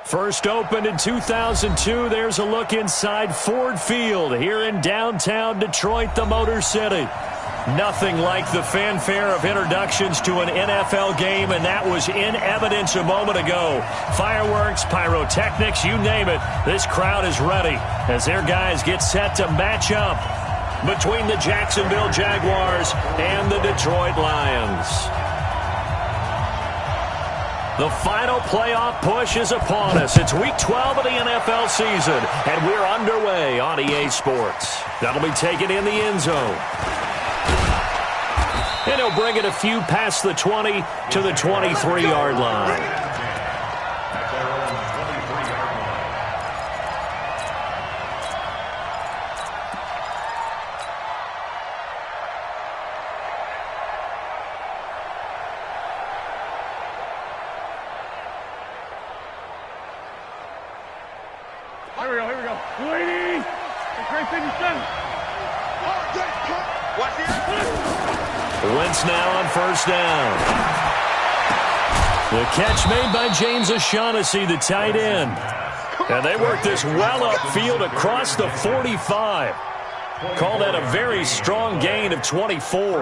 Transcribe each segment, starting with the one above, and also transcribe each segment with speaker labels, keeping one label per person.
Speaker 1: First opened in 2002, there's a look inside Ford Field here in downtown Detroit, the Motor City. Nothing like the fanfare of introductions to an NFL game, and that was in evidence a moment ago. Fireworks, pyrotechnics, you name it, this crowd is ready as their guys get set to match up between the Jacksonville Jaguars and the Detroit Lions. The final playoff push is upon us. It's Week 12 of the NFL season, and we're underway on EA Sports. That'll be taken in the end zone. And he'll bring it a few past the 20 to the 23-yard line.
Speaker 2: Here we go. Ladies! Great 57. Watch this.
Speaker 1: Wentz now on first down. The catch made by James O'Shaughnessy, the tight end. And they work this well upfield across the 45. Call that a very strong gain of 24.
Speaker 2: Here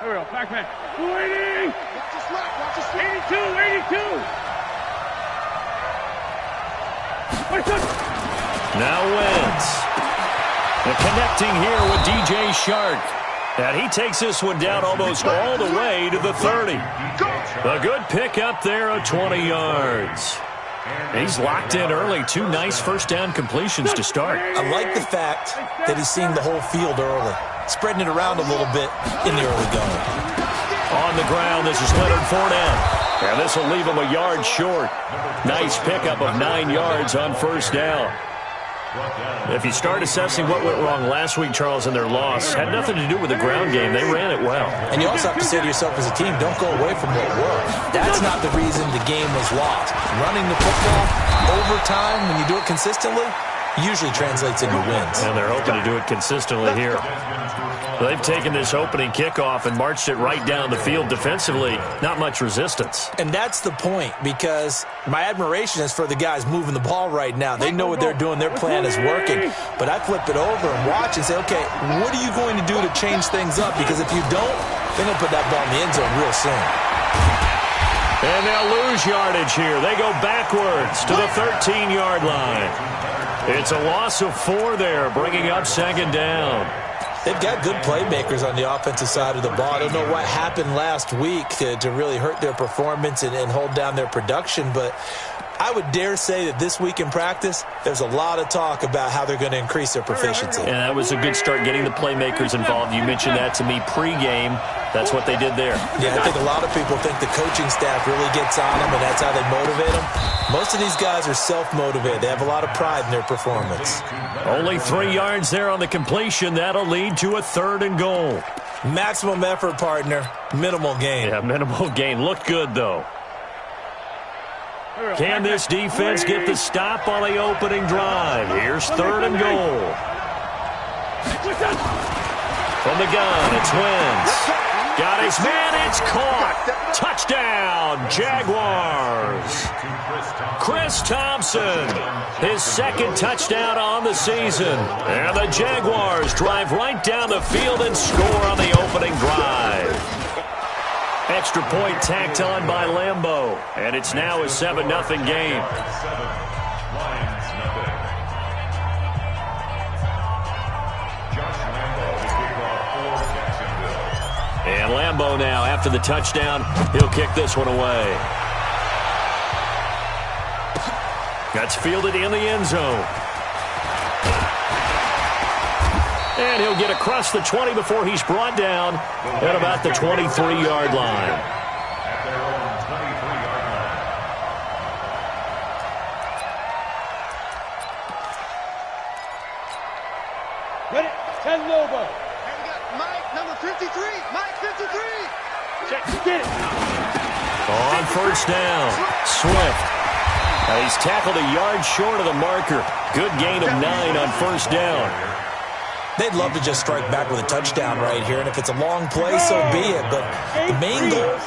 Speaker 2: we go. Back man. 280. Watch the slap. Watch the slap. 82.
Speaker 1: Now Wentz. And connecting here with DJ Shark. And he takes this one down almost all the way to the 30. A good pickup there of 20 yards. He's locked in early. Two nice first down completions to start.
Speaker 3: I like the fact that he's seeing the whole field early, spreading it around a little bit in the early going.
Speaker 1: On the ground, this is Leonard Fournette. And this will leave him a yard short. Nice pickup of 9 yards on first down. If you start assessing what went wrong last week, Charles, in their loss, had nothing to do with the ground game. They ran it well.
Speaker 3: And you also have to say to yourself as a team, don't go away from what worked. That's not the reason the game was lost. Running the football over time, when you do it consistently, usually translates into wins.
Speaker 1: And they're hoping to do it consistently here. They've taken this opening kickoff and marched it right down the field defensively. Not much resistance.
Speaker 3: And that's the point, because my admiration is for the guys moving the ball right now. They know what they're doing. Their plan is working. But I flip it over and watch and say, okay, what are you going to do to change things up? Because if you don't, they're going to put that ball in the end zone real soon.
Speaker 1: And they'll lose yardage here. They go backwards to the 13-yard line. It's a loss of 4 there, bringing up second down.
Speaker 3: They've got good playmakers on the offensive side of the ball. I don't know what happened last week to really hurt their performance and hold down their production, but I would dare say that this week in practice, there's a lot of talk about how they're going to increase their proficiency.
Speaker 1: And that was a good start, getting the playmakers involved. You mentioned that to me pregame. That's what they did there.
Speaker 3: Yeah, I think a lot of people think the coaching staff really gets on them, and that's how they motivate them. Most of these guys are self-motivated. They have a lot of pride in their performance.
Speaker 1: Only 3 yards there on the completion. That'll lead to a 3rd and goal.
Speaker 3: Maximum effort, partner. Minimal gain.
Speaker 1: Yeah, minimal gain. Looked good, though. Can this defense get the stop on the opening drive? Here's 3rd and goal. From the gun, it's Wentz. Got his man, it's caught. Touchdown, Jaguars. Chris Thompson, his 2nd touchdown on the season. And the Jaguars drive right down the field and score on the opening drive. Extra point tacked on by Lambeau. And it's now a 7-0 game. And Lambeau now, after the touchdown, he'll kick this one away. That's fielded in the end zone. And he'll get across the 20 before he's brought down at about the 23-yard line.
Speaker 2: Ready? 10 Lobo.
Speaker 4: Mike, number 53. Mike, 53.
Speaker 2: Check. Get it.
Speaker 1: On first down, Swift. Now he's tackled a yard short of the marker. Good gain of 9 on first down.
Speaker 3: They'd love to just strike back with a touchdown right here, and if it's a long play, so be it. But the main goal,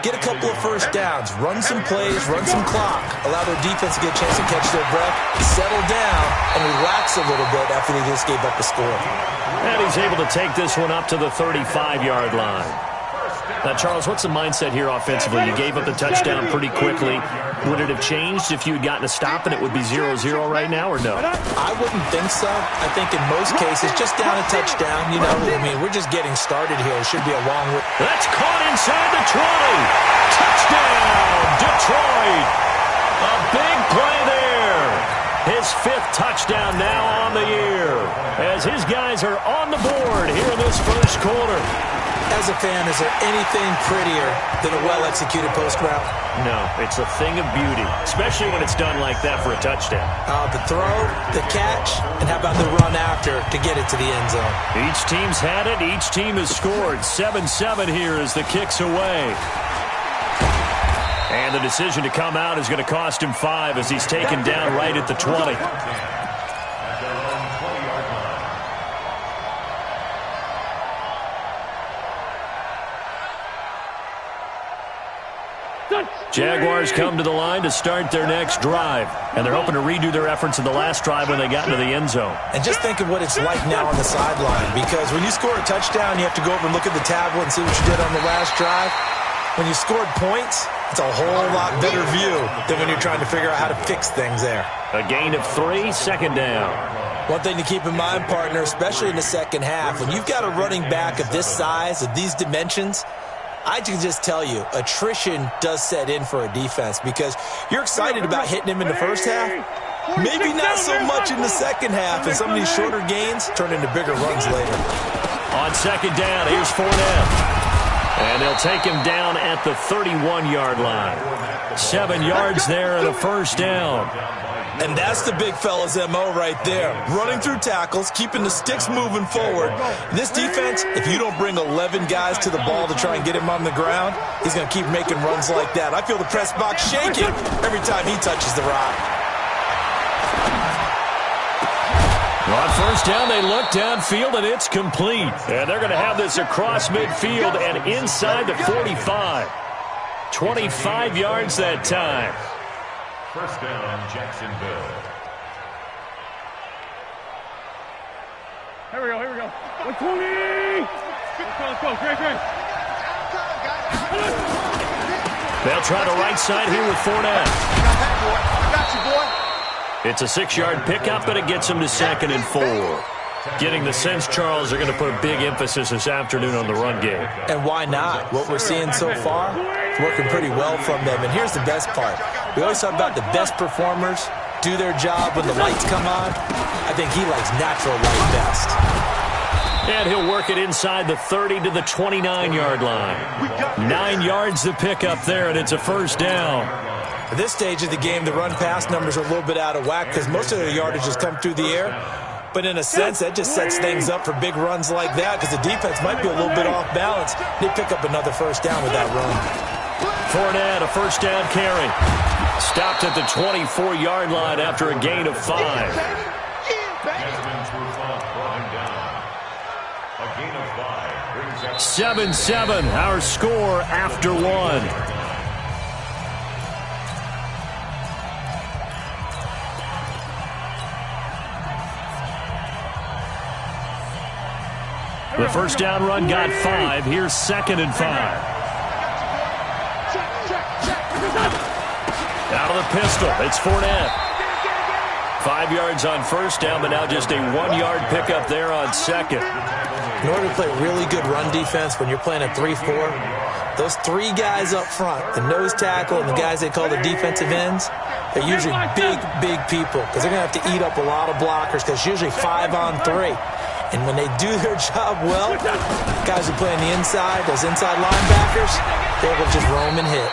Speaker 3: get a couple of first downs, run some plays, run some clock, allow their defense to get a chance to catch their breath, settle down, and relax a little bit after they just gave up a score.
Speaker 1: And he's able to take this one up to the 35-yard line. Now, Charles, what's the mindset here offensively? You gave up the touchdown pretty quickly. Would it have changed if you had gotten a stop and it would be 0-0 right now, or no?
Speaker 3: I wouldn't think so. I think in most cases, just down a touchdown, you know, I mean, we're just getting started here. It should be a long way.
Speaker 1: That's caught inside the 20. Touchdown, Detroit. A big play there. His 5th touchdown now on the year, as his guys are on the board here in this first quarter.
Speaker 3: As a fan, is there anything prettier than a well-executed post route?
Speaker 1: No, it's a thing of beauty, especially when it's done like that for a touchdown.
Speaker 3: The throw, the catch, and how about the run after to get it to the end zone?
Speaker 1: Each team's had it. Each team has scored. 7-7 here as the kick's away. And the decision to come out is going to cost him 5 as he's taken down right at the 20. Jaguars come to the line to start their next drive, and they're hoping to redo their efforts in the last drive when they got into the end zone.
Speaker 3: And just think of what it's like now on the sideline, because when you score a touchdown, you have to go over and look at the tablet and see what you did on the last drive. When you scored points, it's a whole lot better view than when you're trying to figure out how to fix things there.
Speaker 1: A gain of 3, second down.
Speaker 3: One thing to keep in mind, partner, especially in the second half, when you've got a running back of this size, of these dimensions, I can just tell you, attrition does set in for a defense because you're excited about hitting him in the first half. Maybe not so much in the second half, and some of these shorter gains turn into bigger runs later.
Speaker 1: On second down, here's Fournette. And they'll take him down at the 31-yard line. 7 yards there and a first down.
Speaker 3: And that's the big fella's MO right there. Running through tackles, keeping the sticks moving forward. This defense, if you don't bring 11 guys to the ball to try and get him on the ground, he's going to keep making runs like that. I feel the press box shaking every time he touches the rock.
Speaker 1: On first down, they look downfield, and it's complete. And they're going to have this across midfield and inside the 45. 25 yards that time.
Speaker 5: First down, Jacksonville.
Speaker 2: Here we go. 120. Let's go. Great.
Speaker 1: They'll try the right side here with Fournette.
Speaker 4: Got you, boy.
Speaker 1: It's a 6-yard pickup, but it gets him to 2nd and 4. Getting the sense, Charles, they're going to put a big emphasis this afternoon on the run game.
Speaker 3: And why not? What we're seeing so far, it's working pretty well from them. And here's the best part. We always talk about the best performers do their job when the lights come on. I think he likes natural light best.
Speaker 1: And he'll work it inside the 30 to the 29-yard line. 9 yards to pick up there, and it's a first down.
Speaker 3: At this stage of the game, the run-pass numbers are a little bit out of whack because most of their yardage has come through the air. But in a sense, that just sets things up for big runs like that because the defense might be a little bit off balance. They pick up another first down with that run.
Speaker 1: Fournette, a first down carry. Stopped at the 24-yard line after a gain of 5.
Speaker 5: Desmond Trufant brought him down. A gain of 5 brings up
Speaker 1: 7-7, our score after 1. The first down run got 5. Here's 2nd and 5. Out of the pistol, it's Fournette. 5 yards on first down, but now just a 1-yard pickup there on 2nd.
Speaker 3: In order to play really good run defense when you're playing a 3-4, those 3 guys up front, the nose tackle and the guys they call the defensive ends, they're usually big people because they're going to have to eat up a lot of blockers because it's usually 5 on 3. And when they do their job well, guys who play on the inside, those inside linebackers, they're able to just roam and hit.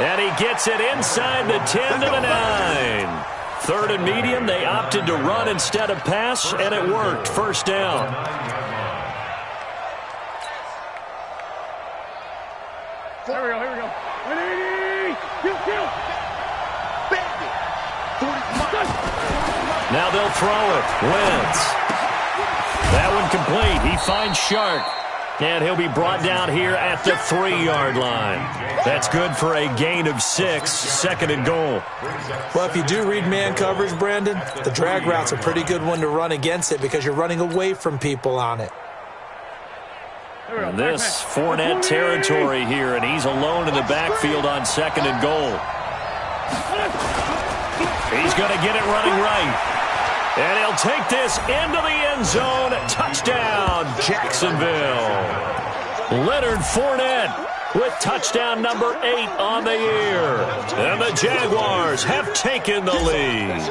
Speaker 1: And he gets it inside the 10 to the 9. 3rd and medium, they opted to run instead of pass, and it worked. First down.
Speaker 2: Here we go. 180. Kill.
Speaker 1: Now they'll throw it. Wentz. That one complete. He finds Shark. And he'll be brought down here at the 3-yard line. That's good for a gain of 6, 2nd and goal.
Speaker 3: Well, if you do read man coverage, Brandon, the drag route's a pretty good one to run against it because you're running away from people on it.
Speaker 1: And this Fournette territory here, and he's alone in the backfield on 2nd and goal. He's going to get it running right. And he'll take this into the end zone. Touchdown, Jacksonville. Leonard Fournette with touchdown number 8 on the year. And the Jaguars have taken the lead.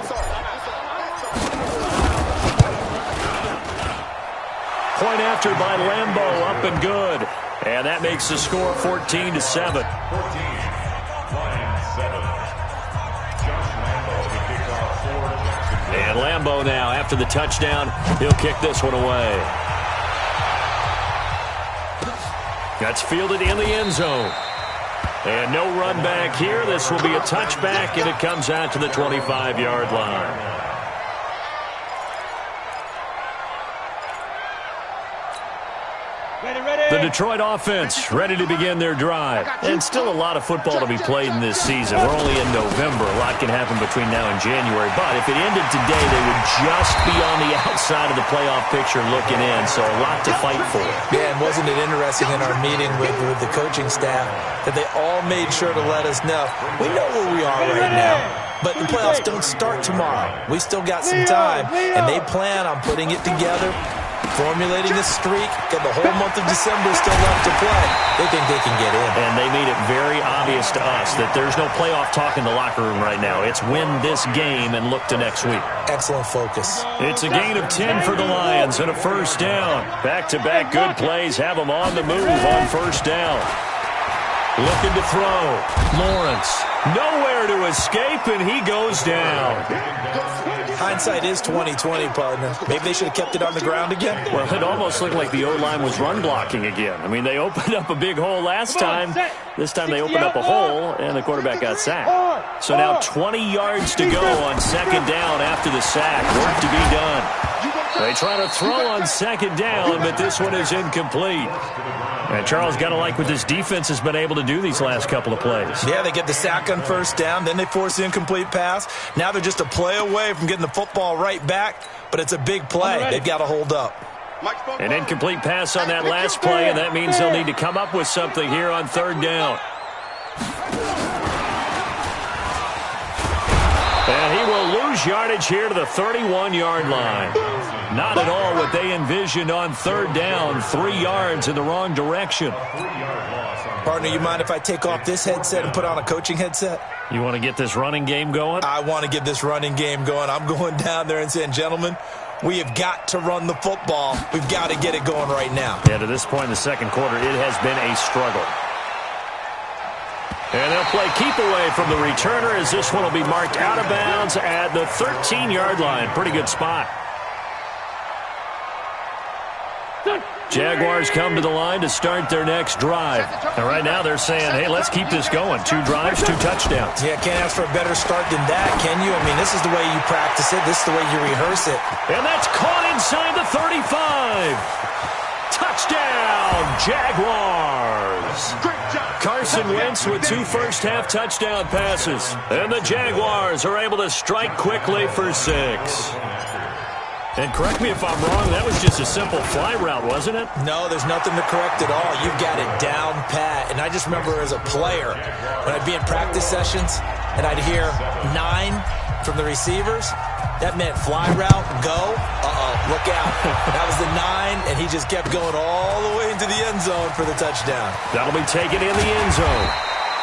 Speaker 1: Point after by Lambeau, up and good. And that makes the score 14-7. And Lambeau now, after the touchdown, he'll kick this one away. That's fielded in the end zone. And no run back here. This will be a touchback, and it comes out to the 25-yard line. The Detroit offense ready to begin their drive. And still a lot of football to be played in this season. We're only in November. A lot can happen between now and January. But if it ended today, they would just be on the outside of the playoff picture looking in. So a lot to fight for.
Speaker 3: Yeah, and wasn't it interesting in our meeting with the coaching staff that they all made sure to let us know, we know where we are right now. But the playoffs don't start tomorrow. We still got some time. And they plan on putting it together, formulating a streak, got the whole month of December still left to play. They think they can get in.
Speaker 1: And they made it very obvious to us that there's no playoff talk in the locker room right now. It's win this game and look to next week.
Speaker 3: Excellent focus.
Speaker 1: It's a gain of 10 for the Lions and a first down. Back-to-back good plays have them on the move on first down. Looking to throw. Lawrence. Nowhere to escape, and he goes down.
Speaker 3: Hindsight is 20/20, partner. Maybe they should have kept it on the ground again.
Speaker 1: Well, it almost looked like the O-line was run blocking again. I mean, they opened up a big hole last time. This time they opened up a hole, and the quarterback got sacked. So now 20 yards to go on 2nd down after the sack. Work to be done. They try to throw on 2nd down, but this one is incomplete. And Charles, got to like what this defense has been able to do these last couple of plays.
Speaker 3: Yeah, they get the sack on first down, then they force the incomplete pass. Now they're just a play away from getting the football right back, but it's a big play. They've got to hold up.
Speaker 1: An incomplete pass on that last play, and that means they'll need to come up with something here on 3rd down. And he will lose yardage here to the 31-yard line. Not at all what they envisioned on 3rd down. 3 yards in the wrong direction.
Speaker 3: Partner, you mind if I take off this headset and put on a coaching headset?
Speaker 1: You want to get this running game going?
Speaker 3: I want to get this running game going. I'm going down there and saying, gentlemen, we have got to run the football. We've got to get it going right now.
Speaker 1: Yeah, to this point in the 2nd quarter, it has been a struggle. And they'll play keep away from the returner as this one will be marked out of bounds at the 13-yard line. Pretty good spot. Jaguars come to the line to start their next drive. And right now they're saying, hey, let's keep this going. 2 drives, 2 touchdowns.
Speaker 3: Yeah, can't ask for a better start than that, can you? I mean, this is the way you practice it. This is the way you rehearse it.
Speaker 1: And that's caught inside the 35. Touchdown, Jaguars. Carson Wentz with 2 first-half touchdown passes. And the Jaguars are able to strike quickly for 6. And correct me if I'm wrong, that was just a simple fly route, wasn't it?
Speaker 3: No, there's nothing to correct at all. You've got it down pat. And I just remember as a player, when I'd be in practice sessions and I'd hear 9 from the receivers, that meant fly route, go, look out. That was the 9, and he just kept going all the way into the end zone for the touchdown.
Speaker 1: That'll be taken in the end zone.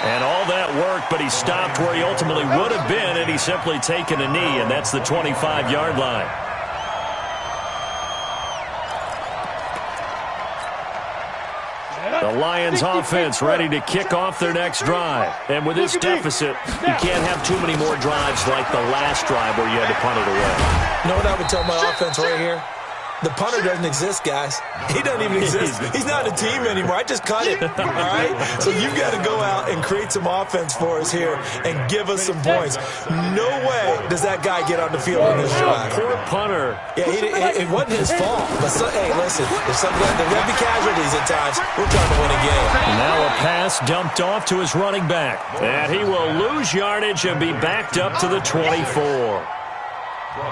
Speaker 1: And all that worked, but he stopped where he ultimately would have been, and he's simply taken a knee, and that's the 25-yard line. The Lions offense ready to kick off their next drive. And with this deficit, you can't have too many more drives like the last drive where you had to punt it away.
Speaker 3: You know what I would tell my offense right here? The punter doesn't exist, guys. He doesn't even exist. He's not a team anymore. I just cut it, all right? So you've got to go out and create some offense for us here and give us some points. No way does that guy get on the field on this drive.
Speaker 1: Poor punter.
Speaker 3: Yeah, it wasn't his fault. But hey, listen, if something there will be casualties at times. We're trying to win a game.
Speaker 1: And now a pass dumped off to his running back. And he will lose yardage and be backed up to the 24.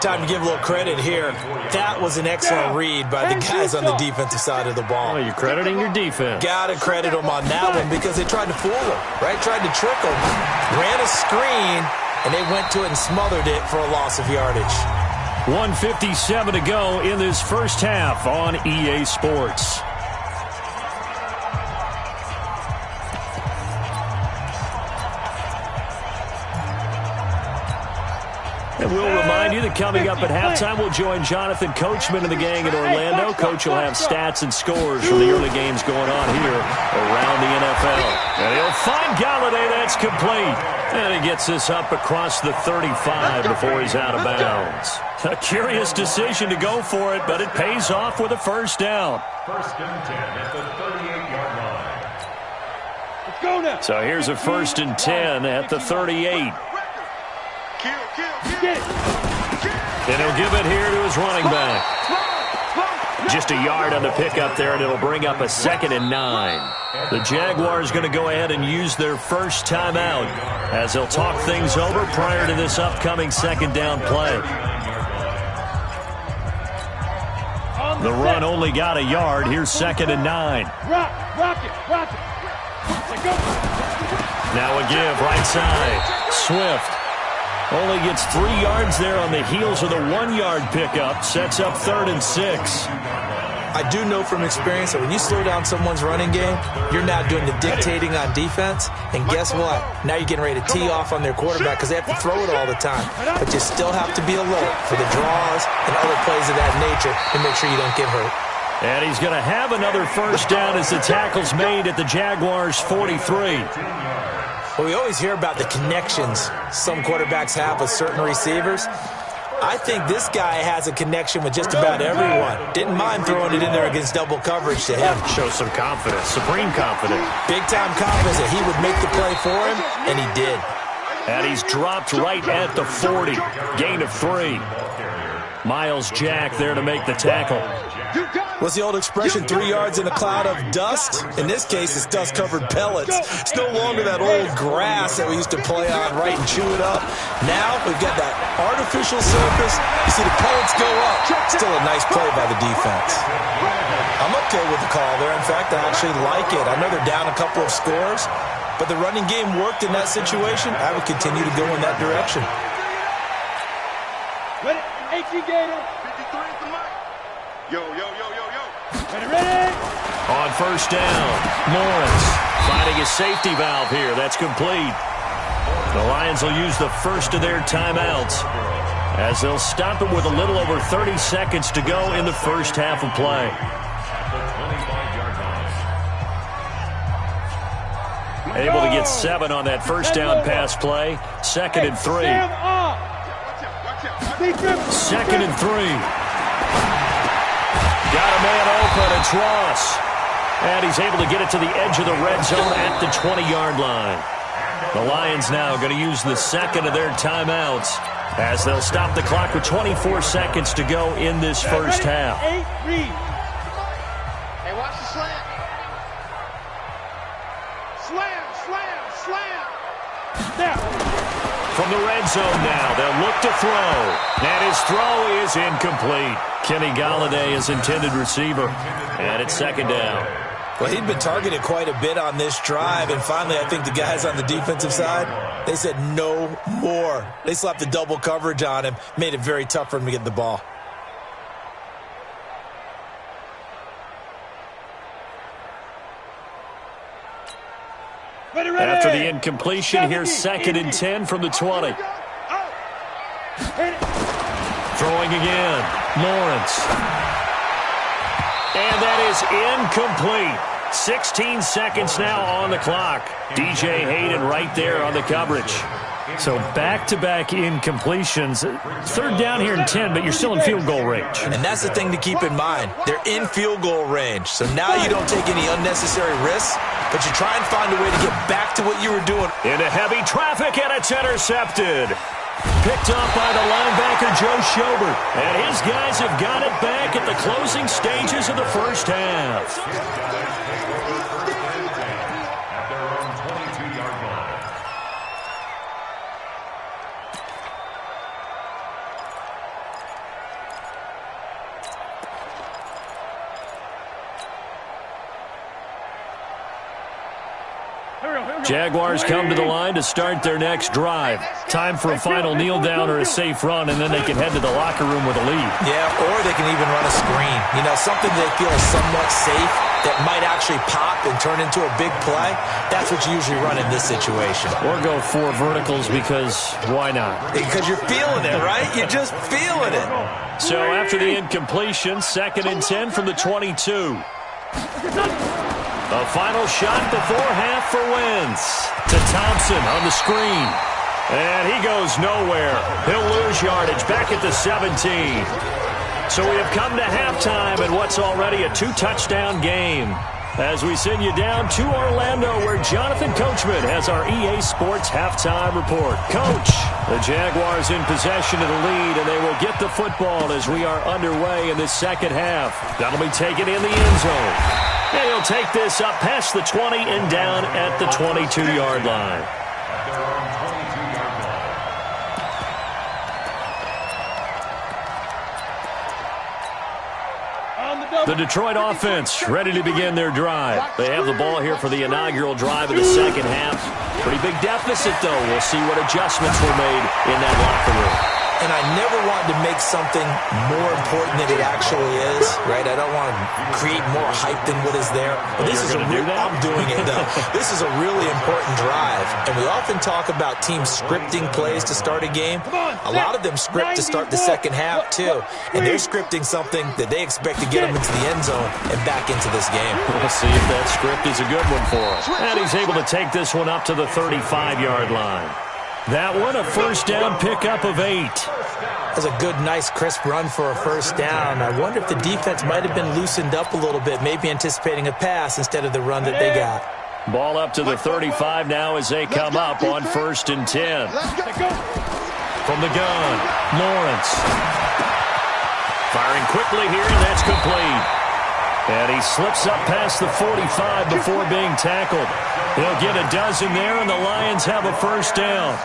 Speaker 3: Time to give a little credit here. That was an excellent read by the guys on the defensive side of the ball.
Speaker 1: Oh, you're crediting your defense.
Speaker 3: Got to credit them on that one because they tried to fool them, right? Tried to trick them. Ran a screen, and they went to it and smothered it for a loss of yardage.
Speaker 1: 1:57 to go in this first half on EA Sports. And we'll remind you that coming up at halftime, we'll join Jonathan Coachman and the gang in Orlando. Coach will have stats and scores from the early games going on here around the NFL. And he'll find Galladay. That's complete. And he gets this up across the 35 before he's out of bounds. A curious decision to go for it, but it pays off with a first down.
Speaker 5: First and 10 at the 38-yard line.
Speaker 2: Let's go now.
Speaker 1: So here's a first and 10 at the 38. And he'll give it here to his running back. Just a yard on the pickup there, and it'll bring up a 2nd and 9. The Jaguars going to go ahead and use their first timeout as they'll talk things over prior to this upcoming 2nd down play. The run only got a yard. Here's 2nd and 9.
Speaker 2: Rock it. Let's go.
Speaker 1: Now a give right side. Swift. Only gets 3 yards there on the heels of the 1-yard pickup. Sets up 3rd and 6.
Speaker 3: I do know from experience that when you slow down someone's running game, you're now doing the dictating on defense. And guess what? Now you're getting ready to tee off on their quarterback because they have to throw it all the time. But you still have to be alert for the draws and other plays of that nature to make sure you don't get hurt.
Speaker 1: And he's going to have another first down as the tackle's made at the Jaguars' 43.
Speaker 3: Well, we always hear about the connections some quarterbacks have with certain receivers. I think this guy has a connection with just about everyone. Didn't mind throwing it in there against double coverage to him.
Speaker 1: Show some confidence, supreme confidence.
Speaker 3: Big-time confidence that he would make the play for him, and he did.
Speaker 1: And he's dropped right at the 40. Gain of 3. Miles Jack there to make the tackle.
Speaker 3: What's the old expression, 3 yards in a cloud of dust? In this case, it's dust-covered pellets. It's no longer that old grass that we used to play on, right, and chew it up. Now we've got that artificial surface. You see the pellets go up. Still a nice play by the defense. I'm okay with the call there. In fact, I actually like it. I know they're down a couple of scores, but the running game worked in that situation. I would continue to go in that direction.
Speaker 2: Ready? HE Gator. 53 at the mic. Yo. Ready?
Speaker 1: On first down, Lawrence finding a safety valve here. That's complete. The Lions will use the first of their timeouts as they'll stop it with a little over 30 seconds to go in the first half of play. Able to get 7 on that first down pass play. 2nd and 3. 2nd and 3. Got a man open. It's Ross. And he's able to get it to the edge of the red zone at the 20-yard line. The Lions now going to use the second of their timeouts as they'll stop the clock with 24 seconds to go in this first half.
Speaker 2: Hey, watch the slam. Slam. Now.
Speaker 1: From the red zone now, they'll look to throw. And his throw is incomplete. Kenny Galladay is intended receiver. And it's 2nd down.
Speaker 3: Well, he'd been targeted quite a bit on this drive, and finally I think the guys on the defensive side, they said no more. They slapped the double coverage on him, made it very tough for him to get the ball.
Speaker 2: Ready.
Speaker 1: After the incompletion, here's 2nd and 10 from the 20. Throwing again, Lawrence. And that is incomplete. 16 seconds now on the clock. DJ Hayden right there on the coverage. So back-to-back incompletions. Third down here in 10, but you're still in field goal range.
Speaker 3: And that's the thing to keep in mind. They're in field goal range. So now you don't take any unnecessary risks, but you try and find a way to get back to what you were doing.
Speaker 1: Into heavy traffic, and it's intercepted. Picked up by the linebacker, Joe Schobert. And his guys have got it back at the closing stages of the first half.
Speaker 5: At their own 22-yard line.
Speaker 1: Jaguars come to the line to start their next drive. Time for a final kneel down or a safe run, and then they can head to the locker room with a lead.
Speaker 3: Yeah, or they can even run a screen. You know, something they feel is somewhat safe that might actually pop and turn into a big play. That's what you usually run in this situation.
Speaker 1: Or go 4 verticals because why not?
Speaker 3: Because you're feeling it, right? You're just feeling it.
Speaker 1: So after the incompletion, 2nd and 10 from the 22. A final shot before half for Wentz. To Thompson on the screen. And he goes nowhere. He'll lose yardage back at the 17. So we have come to halftime in what's already a 2-touchdown game. As we send you down to Orlando, where Jonathan Coachman has our EA Sports halftime report. Coach, the Jaguars in possession of the lead, and they will get the football as we are underway in this second half. That'll be taken in the end zone. And he'll take this up past the 20 and down at the 22-yard line.
Speaker 5: At their own 22-yard line.
Speaker 1: The Detroit offense ready to begin their drive. They have the ball here for the inaugural drive of the second half. Pretty big deficit, though. We'll see what adjustments were made in that locker room.
Speaker 3: And I never wanted to make something more important than it actually is, right? I don't want to create more hype than what is there. But this is I'm doing it, though. This is a really important drive. And we often talk about teams scripting plays to start a game. A lot of them script to start the second half, too. And they're scripting something that they expect to get them into the end zone and back into this game.
Speaker 1: We'll see if that script is a good one for him. And he's able to take this one up to the 35-yard line. That one, a first down pickup of 8.
Speaker 3: That's a good, nice, crisp run for a first down. I wonder if the defense might have been loosened up a little bit, maybe anticipating a pass instead of the run that they got.
Speaker 1: Ball up to the 35 now as they come up on 1st and 10. From the gun, Lawrence. Firing quickly here, and that's complete. And he slips up past the 45 before being tackled. He'll get a dozen there, and the Lions have a first down.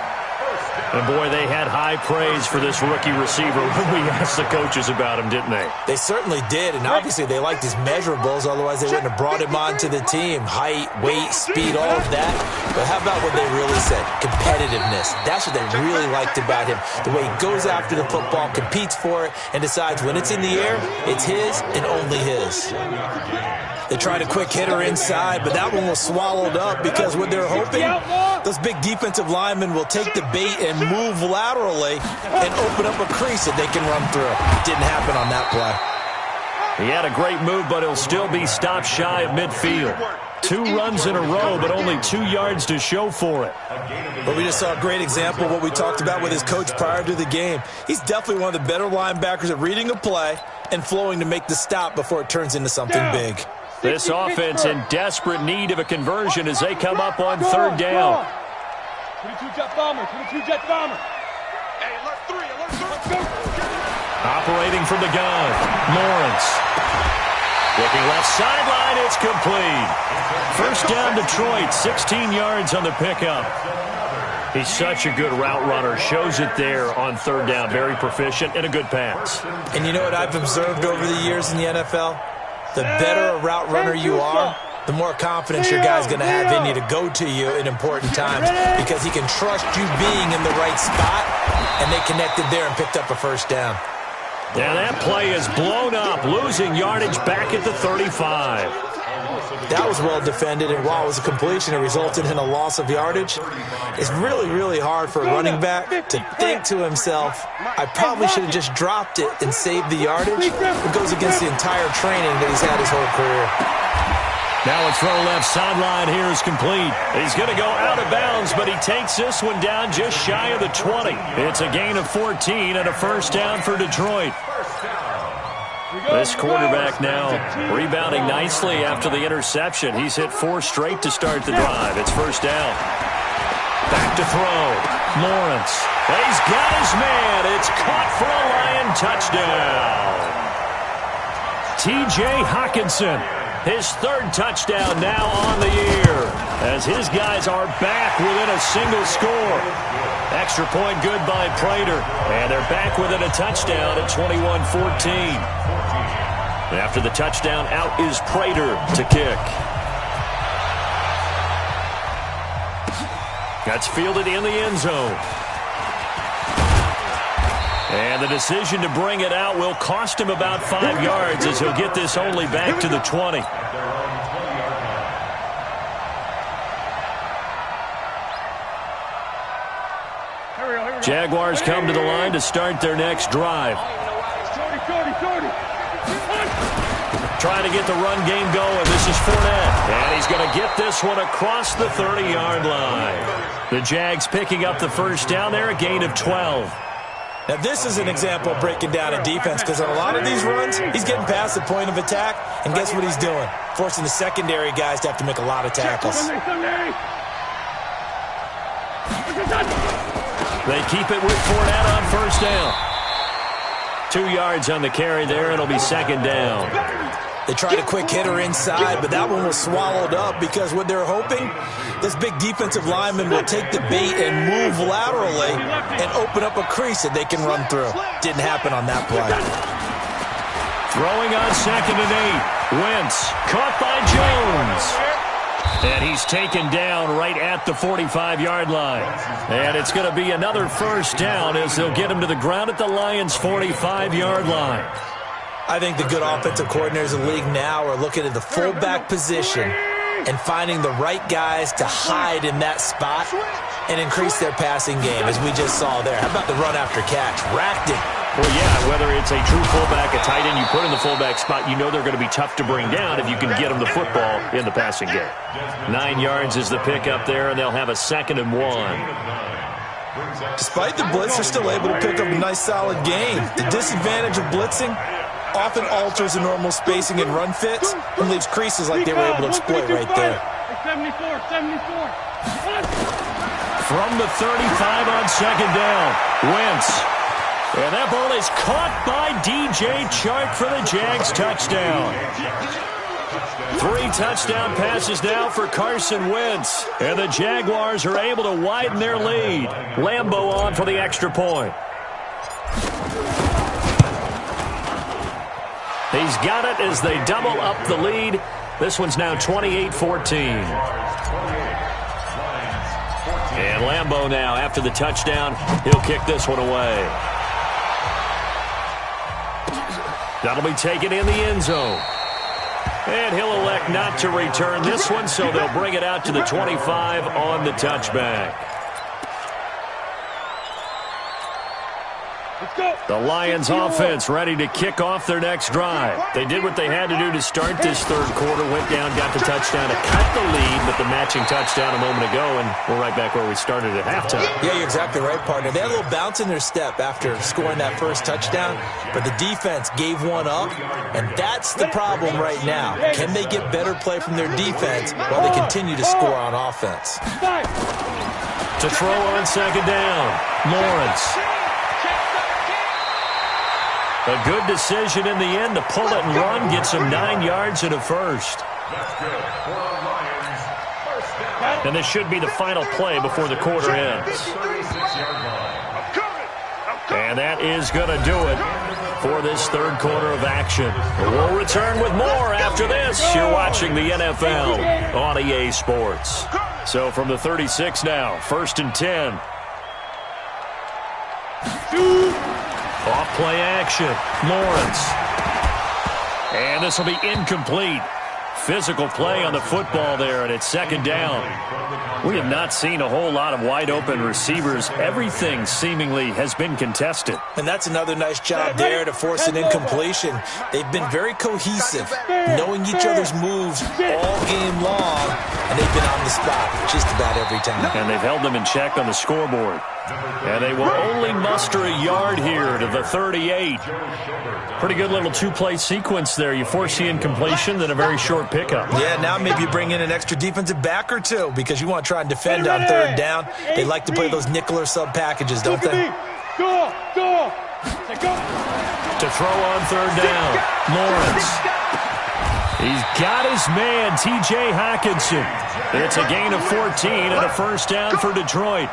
Speaker 1: And, boy, they had high praise for this rookie receiver when we asked the coaches about him, didn't they?
Speaker 3: They certainly did, and obviously they liked his measurables. Otherwise, they wouldn't have brought him onto the team. Height, weight, speed, all of that. But how about what they really said? Competitiveness. That's what they really liked about him. The way he goes after the football, competes for it, and decides when it's in the air, it's his and only his. They tried a quick hitter inside, but that one was swallowed up because what they're hoping, those big defensive linemen will take the bait and move laterally and open up a crease that they can run through. Didn't happen on that play.
Speaker 1: He had a great move, but he'll still be stopped shy of midfield. 2 runs in a row, but only 2 yards to show for it.
Speaker 3: But we just saw a great example of what we talked about with his coach prior to the game. He's definitely one of the better linebackers at reading a play and flowing to make the stop before it turns into something big.
Speaker 1: This offense in desperate need of a conversion as they come up on 3rd down.
Speaker 2: 22 jet bomber, 22 jet bomber. Hey, alert 3, alert 3.
Speaker 1: Operating from the gun, Lawrence. Looking left sideline, it's complete. First down Detroit, 16 yards on the pickup. He's such a good route runner. Shows it there on 3rd down. Very proficient and a good pass.
Speaker 3: And you know what I've observed over the years in the NFL? The better a route runner you are, the more confidence your guy's going to have in you to go to you in important times because he can trust you being in the right spot, and they connected there and picked up a first down.
Speaker 1: Yeah, that play is blown up, losing yardage back at the 35.
Speaker 3: That was well defended, and while it was a completion, it resulted in a loss of yardage. It's really, really hard for a running back to think to himself, I probably should have just dropped it and saved the yardage. It goes against the entire training that he's had his whole career.
Speaker 1: Now a throw left sideline here is complete. He's going to go out of bounds yards, but he takes this one down just shy of the 20. It's a gain of 14 and a first down for Detroit. This quarterback now rebounding nicely after the interception. He's hit 4 straight to start the drive. It's first down. Back to throw. Lawrence. He's got his man. It's caught for a Lion touchdown. T.J. Hockenson, his 3rd touchdown now on the year, as his guys are back within a single score. Extra point good by Prater, and they're back within a touchdown at 21-14. After the touchdown, out is Prater to kick. That's fielded in the end zone. And the decision to bring it out will cost him about 5 yards, as he'll get this only back to the 20. Jaguars come to the line to start their next drive. Trying to get the run game going. This is Fournette. And he's going to get this one across the 30-yard line. The Jags picking up the first down there, a gain of 12.
Speaker 3: Now, this is an example of breaking down a defense, because on a lot of these runs, he's getting past the point of attack, and guess what he's doing? Forcing the secondary guys to have to make a lot of tackles.
Speaker 1: They keep it with Fournette on first down. 2 yards on the carry there. It'll be second down.
Speaker 3: They tried a quick hitter inside, but that one was swallowed up, because what they're hoping, this big defensive lineman will take the bait and move laterally and open up a crease that they can run through. Didn't happen on that play.
Speaker 1: Throwing on 2nd and 8. Wentz caught by Jones. And he's taken down right at the 45-yard line. And it's going to be another first down, as they'll get him to the ground at the Lions' 45-yard line.
Speaker 3: I think the good offensive coordinators in the league now are looking at the fullback position and finding the right guys to hide in that spot and increase their passing game, as we just saw there. How about the run after catch? Racked it.
Speaker 1: Well, yeah, whether it's a true fullback, a tight end you put in the fullback spot, you know they're going to be tough to bring down if you can get them the football in the passing game. 9 yards is the pickup there, and they'll have a 2nd and 1.
Speaker 3: Despite the blitz, they're still able to pick up a nice, solid gain. The disadvantage of blitzing often alters the normal spacing and run fits and leaves creases like they were able to exploit right there.
Speaker 2: 74.
Speaker 1: From the 35 on 2nd down, Wentz. And that ball is caught by DJ Chark for the Jags touchdown. 3 touchdown passes now for Carson Wentz. And the Jaguars are able to widen their lead. Lambeau on for the extra point. He's got it as they double up the lead. This one's now 28-14. And Lambeau now, after the touchdown, he'll kick this one away. That'll be taken in the end zone. And he'll elect not to return this one, so they'll bring it out to the 25 on the touchback. The Lions offense ready to kick off their next drive. They did what they had to do to start this 3rd quarter, went down, got the touchdown to cut the lead, but the matching touchdown a moment ago, and we're right back where we started at halftime.
Speaker 3: Yeah, you're exactly right, partner. They had a little bounce in their step after scoring that first touchdown, but the defense gave one up, and that's the problem right now. Can they get better play from their defense while they continue to score on offense?
Speaker 1: To throw on 2nd down, Lawrence. A good decision in the end to pull it and run, gets him 9 yards and a first. And this should be the final play before the quarter ends. And that is going to do it for this 3rd quarter of action. We'll return with more after this. You're watching the NFL on EA Sports. So from the 36 now, 1st and 10. Off play action, Lawrence. And this will be incomplete. physical play on the football there, and it's second down. We have not seen a whole lot of wide-open receivers. Everything seemingly has been contested.
Speaker 3: And that's another nice job there to force an incompletion. They've been very cohesive, knowing each other's moves all game long, and they've been on the spot just about every time.
Speaker 1: And they've held them in check on the scoreboard. And they will only muster a yard here to the 38. Pretty good little two-play sequence there. You force the incompletion, then a very short pickup.
Speaker 3: Yeah, now maybe you bring in an extra defensive back or two because you want to try and defend on third down. They like to play those nickel or sub packages, don't they?
Speaker 2: Go!
Speaker 1: To throw on third down, Lawrence. He's got his man, T.J. Hockenson. It's a gain of 14 and a first down for Detroit.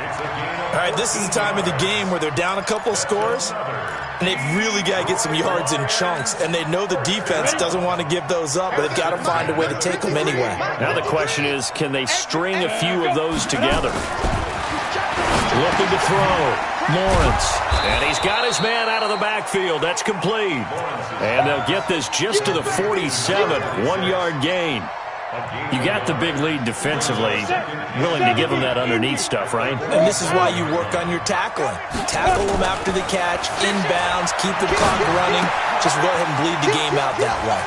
Speaker 3: All right, this is the time of the game where they're down a couple of scores, and they've really got to get some yards in chunks, and they know the defense doesn't want to give those up, but they've got to find a way to take them anyway.
Speaker 1: Now the question is, can they string a few of those together? Looking to throw, Lawrence. And he's got his man out of the backfield. That's complete. And they'll get this just to the 47, 1-yard gain. You got the big lead defensively. Willing to give them that underneath stuff, right?
Speaker 3: And this is why you work on your tackling. Tackle them after the catch, inbounds, keep the clock running. Just go ahead and bleed the game out that way.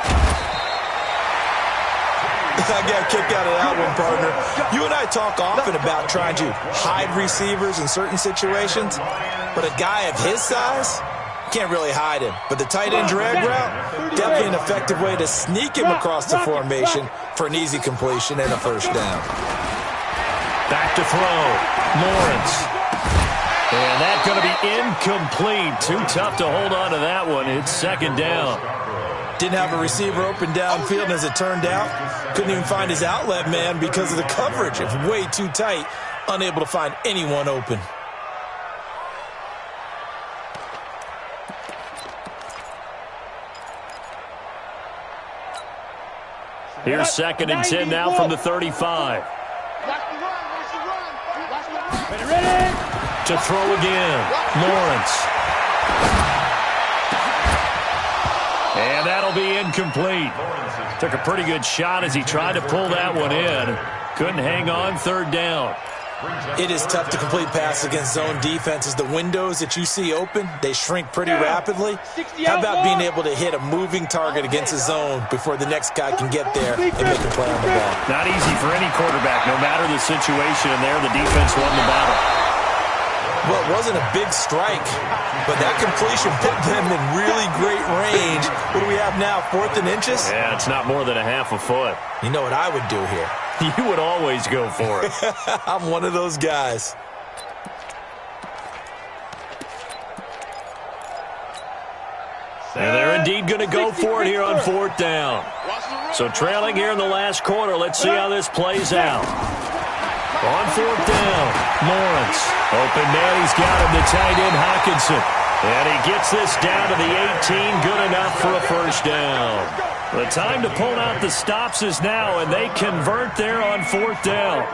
Speaker 3: I got a kick out of that one, partner. You and I talk often about trying to hide receivers in certain situations, but a guy of his size can't really hide him. But the tight end drag route, definitely an effective way to sneak him across the formation for an easy completion and a first down.
Speaker 1: Back to throw, Lawrence. And that's going to be incomplete. Too tough to hold on to that one. It's second down.
Speaker 3: Didn't have a receiver open downfield, and as it turned out, couldn't even find his outlet man because of the coverage. It's way too tight, unable to find anyone open.
Speaker 1: Here's second and 10 now from the 35. To throw again, Lawrence. And that'll be incomplete. Took a pretty good shot as he tried to pull that one in. Couldn't hang on, third down.
Speaker 3: It is tough to complete passes against zone defenses. The windows that you see open, they shrink pretty rapidly. How about being able to hit a moving target against a zone before the next guy can get there and make a play on the ball?
Speaker 1: Not easy for any quarterback, no matter the situation, and there the defense won the battle.
Speaker 3: Well, it wasn't a big strike, but that completion put them in really great range. What do we have now, 4th and inches?
Speaker 1: Yeah, it's not more than a half a foot.
Speaker 3: You know what I would do here?
Speaker 1: You would always go for it.
Speaker 3: I'm one of those guys.
Speaker 1: And they're indeed going to go for it here on 4th down. So trailing here in the last quarter, let's see how this plays out. On 4th down, Lawrence. Open man, he's got him, the tight end, Hockenson. And he gets this down to the 18, good enough for a first down. The time to pull out the stops is now, and they convert there on 4th down.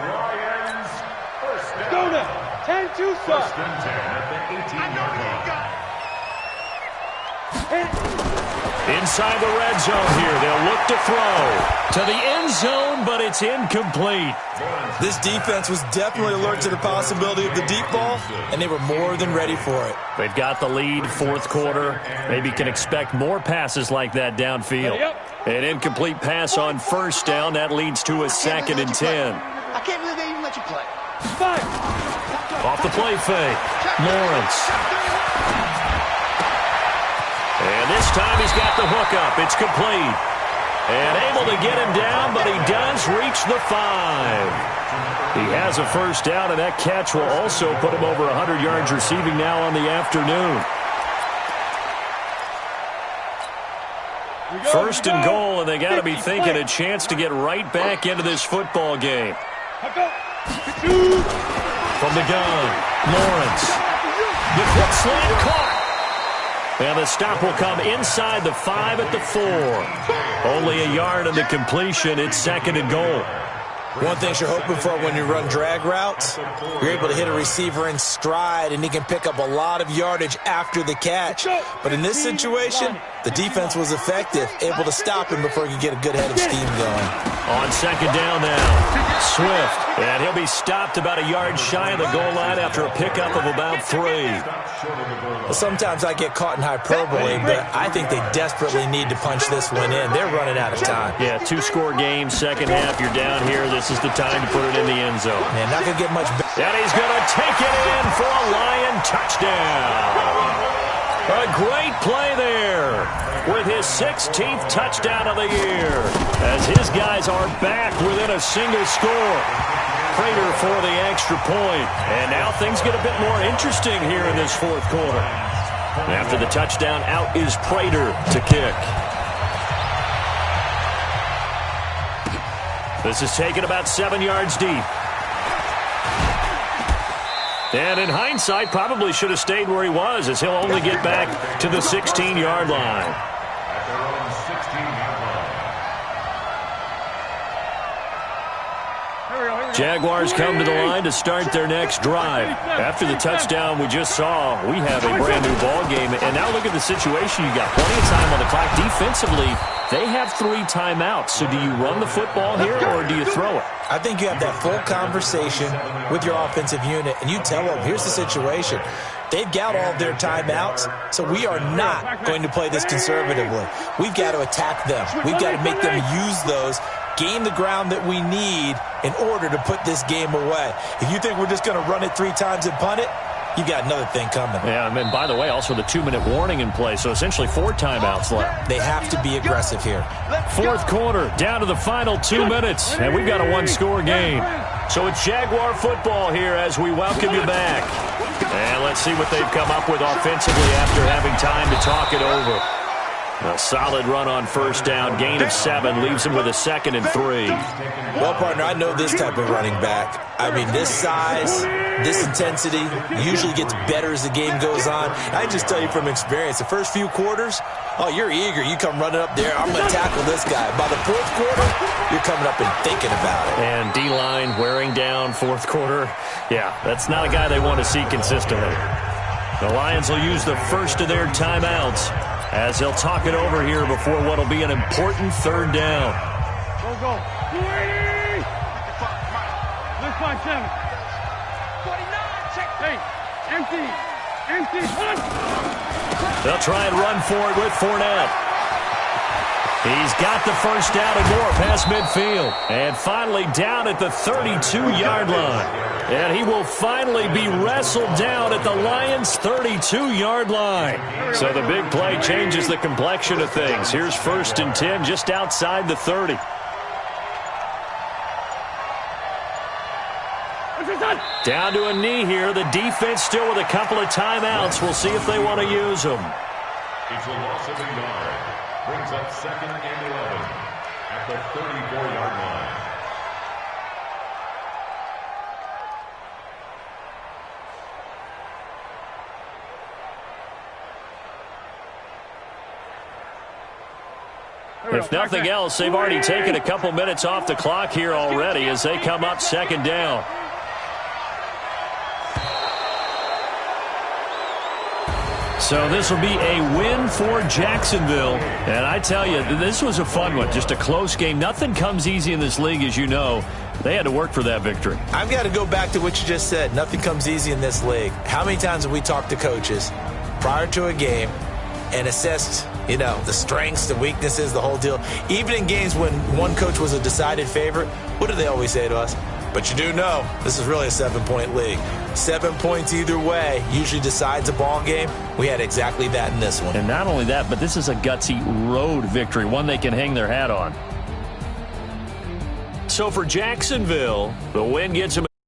Speaker 2: Go now. 10-2,
Speaker 5: First and 10 at the 18-yard line.
Speaker 1: Inside the red zone here, they'll look to throw to the end zone, but it's incomplete.
Speaker 3: This defense was definitely alert to the possibility of the deep ball, and they were more than ready for it.
Speaker 1: They've got the lead, 4th quarter. Maybe can expect more passes like that downfield. An incomplete pass on first down. That leads to a 2nd and 10.
Speaker 4: I can't believe they even let you play.
Speaker 1: Off the play fake, Lawrence. And this time he's got the hookup. It's complete. And able to get him down, but he does reach the 5. He has a first down, and that catch will also put him over 100 yards receiving now on the afternoon. First and goal, and they got to be thinking a chance to get right back into this football game. From the gun, Lawrence. The quick slant caught. And the stop will come inside the 5 at the 4. Only a yard on the completion. It's 2nd and goal.
Speaker 3: One thing you're hoping for when you run drag routes, you're able to hit a receiver in stride, and he can pick up a lot of yardage after the catch. But in this situation, the defense was effective, able to stop him before he could get a good head of steam going.
Speaker 1: On second down now, Swift. And he'll be stopped about a yard shy of the goal line after a pickup of about 3.
Speaker 3: Well, sometimes I get caught in hyperbole, but I think they desperately need to punch this one in. They're running out of time.
Speaker 1: Yeah, 2-score game, second half. You're down here. This is the time to put it in the end zone.
Speaker 3: Man, not going to get much better.
Speaker 1: And he's going to take it in for a Lion touchdown. A great play there with his 16th touchdown of the year as his guys are back within a single score. Prater for the extra point. And now things get a bit more interesting here in this fourth quarter. After the touchdown, out is Prater to kick. This is taken about 7 yards deep. And in hindsight, probably should have stayed where he was, as he'll only get back to the 16-yard line. Jaguars come to the line to start their next drive. After the touchdown we just saw, we have a brand-new ball game. And now look at the situation. You got plenty of time on the clock. Defensively, they have 3 timeouts. So do you run the football here or do you throw it?
Speaker 3: I think you have that full conversation with your offensive unit, and you tell them, here's the situation. They've got all of their timeouts, so we are not going to play this conservatively. We've got to attack them. We've got to make them use those, gain the ground that we need in order to put this game away. If you think we're just going to run it 3 times and punt it, you got another thing coming.
Speaker 1: Yeah, and by the way, also the 2-minute warning in play, so essentially 4 timeouts left.
Speaker 3: They have to be aggressive here.
Speaker 1: Fourth quarter, down to the final 2 minutes, and we've got a 1-score game. So it's Jaguar football here as we welcome you back. And let's see what they've come up with offensively after having time to talk it over. A solid run on first down, gain of 7, leaves him with a 2nd and 3.
Speaker 3: Well, partner, I know this type of running back. I mean, this size, this intensity usually gets better as the game goes on. I just tell you from experience, the first few quarters, oh, you're eager. You come running up there, I'm going to tackle this guy. By the fourth quarter, you're coming up and thinking about it.
Speaker 1: And D-line wearing down fourth quarter. Yeah, that's not a guy they want to see consistently. The Lions will use the first of their timeouts as they'll talk it over here before what will be an important 3rd down.
Speaker 2: Go. 280! Lift 5-7. 49, check. Hey, empty, punch!
Speaker 1: They'll try and run for it with Fournette. He's got the first down and more past midfield. And finally down at the 32-yard line. And he will finally be wrestled down at the Lions' 32-yard line. So the big play changes the complexion of things. Here's 1st and 10 just outside the 30. Down to a knee here. The defense still with a couple of timeouts. We'll see if they want to use them.
Speaker 5: It's a loss of a yard. Brings up 2nd and 11 at the 34-yard line.
Speaker 1: If nothing else, they've already taken a couple minutes off the clock here already as they come up 2nd down. So this will be a win for Jacksonville. And I tell you, this was a fun one. Just a close game. Nothing comes easy in this league, as you know. They had to work for that victory.
Speaker 3: I've got to go back to what you just said. Nothing comes easy in this league. How many times have we talked to coaches prior to a game and assessed, the strengths, the weaknesses, the whole deal? Even in games when one coach was a decided favorite, what do they always say to us? But you do know this is really a 7-point league. 7 points either way usually decides a ball game. We had exactly that in this one.
Speaker 1: And not only that, but this is a gutsy road victory, one they can hang their hat on. So for Jacksonville, the win gets them